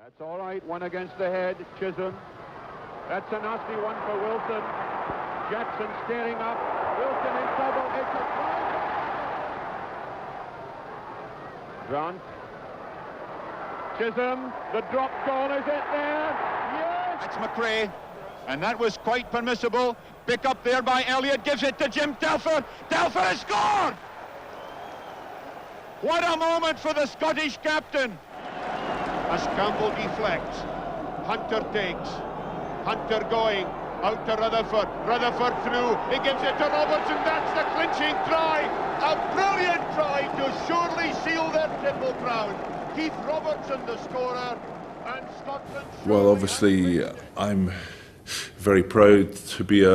That's all right, one against the head, Chisholm. That's a nasty one for Wilson. Jackson staring up, Wilson in trouble, it's a try. Grant. Chisholm, the drop goal, is it there? Yes! That's McRae, and that was quite permissible. Pick up there by Elliott, gives it to Jim Telfer. Telfer has scored! What a moment for the Scottish captain! As Campbell deflects, Hunter takes, Hunter going, out to Rutherford, Rutherford through, he gives it to Robertson, that's the clinching try! A brilliant try to surely seal their triple crown. Keith Robertson the scorer, and Scotland... Well, obviously, I'm very proud to be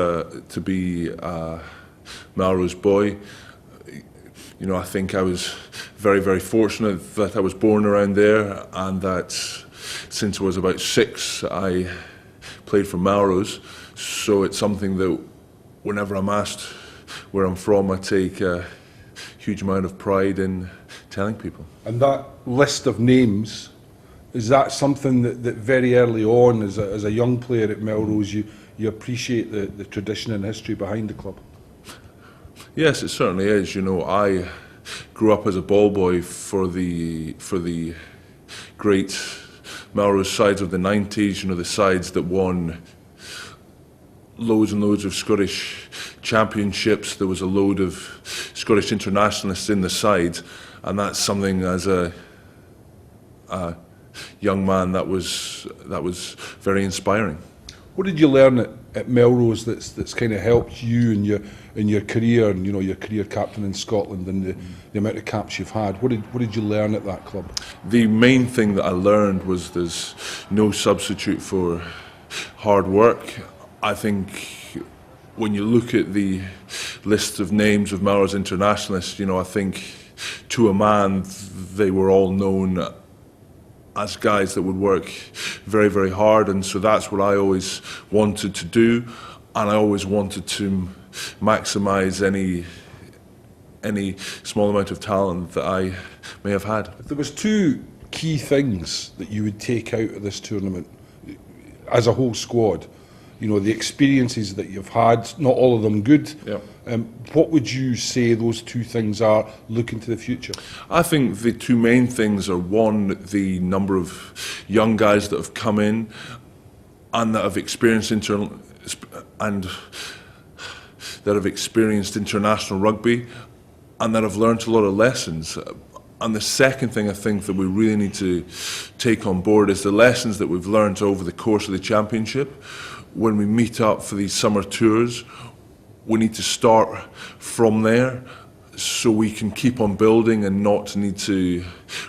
a Melrose boy. You know, I think I was very, very fortunate that I was born around there, and that since I was about 6, I played for Melrose. So it's something that whenever I'm asked where I'm from, I take a huge amount of pride in telling people. And that list of names, is that something that very early on, as a young player at Melrose, you appreciate the tradition and history behind the club? Yes, it certainly is. You know, I grew up as a ball boy for the great Melrose sides of the 90s, you know, the sides that won loads and loads of Scottish championships. There was a load of Scottish internationalists in the side, and that's something as a young man that was very inspiring. What did you learn at Melrose that's kind of helped you in your career, and you know, your career captain in Scotland, and the amount of caps you've had? What did you learn at that club? The main thing that I learned was there's no substitute for hard work. I think when you look at the list of names of Melrose internationalists, you know, I think to a man they were all known as guys that would work very, very hard, and so that's what I always wanted to do, and I always wanted to maximise any small amount of talent that I may have had. If there was 2 key things that you would take out of this tournament as a whole squad, you know, the experiences that you've had, not all of them good, yeah. What would you say those 2 things are looking to the future? I think the 2 main things are, one, the number of young guys that have come in and that have experienced international rugby, and that have learnt a lot of lessons. And the second thing I think that we really need to take on board is the lessons that we've learnt over the course of the championship. When we meet up for these summer tours, we need to start from there so we can keep on building and not need to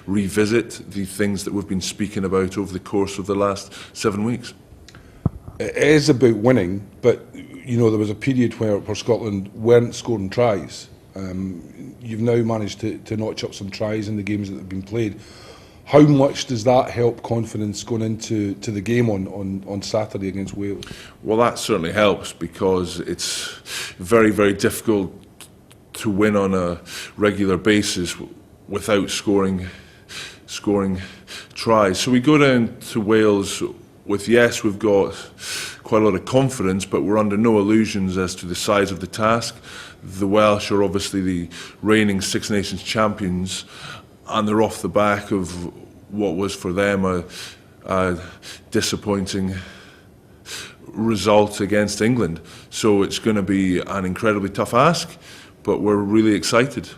revisit the things that we've been speaking about over the course of the last 7 weeks. It is about winning, but you know, there was a period where Scotland weren't scoring tries. You've now managed to notch up some tries in the games that have been played. How much does that help confidence going into the game on Saturday against Wales? Well, that certainly helps, because it's very, very difficult to win on a regular basis without scoring tries. So we go down to Wales with, yes, we've got quite a lot of confidence, but we're under no illusions as to the size of the task. The Welsh are obviously the reigning Six Nations champions, and they're off the back of what was for them a disappointing result against England. So it's going to be an incredibly tough ask, but we're really excited.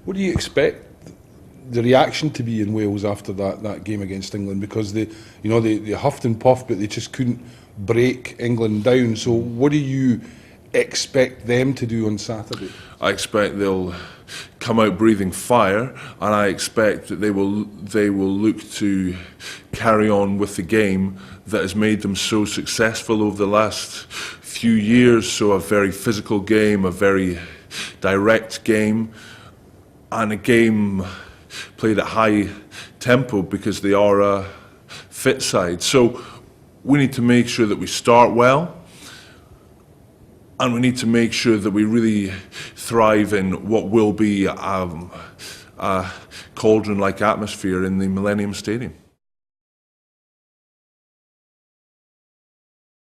What do you expect the reaction to be in Wales after that game against England? Because they huffed and puffed, but they just couldn't break England down. So what do you expect them to do on Saturday? I expect they'll come out breathing fire, and I expect that they will look to carry on with the game that has made them so successful over the last few years. So a very physical game, a very direct game, and a game played at high tempo because they are a fit side. So we need to make sure that we start well, and we need to make sure that we really thrive in what will be a cauldron-like atmosphere in the Millennium Stadium.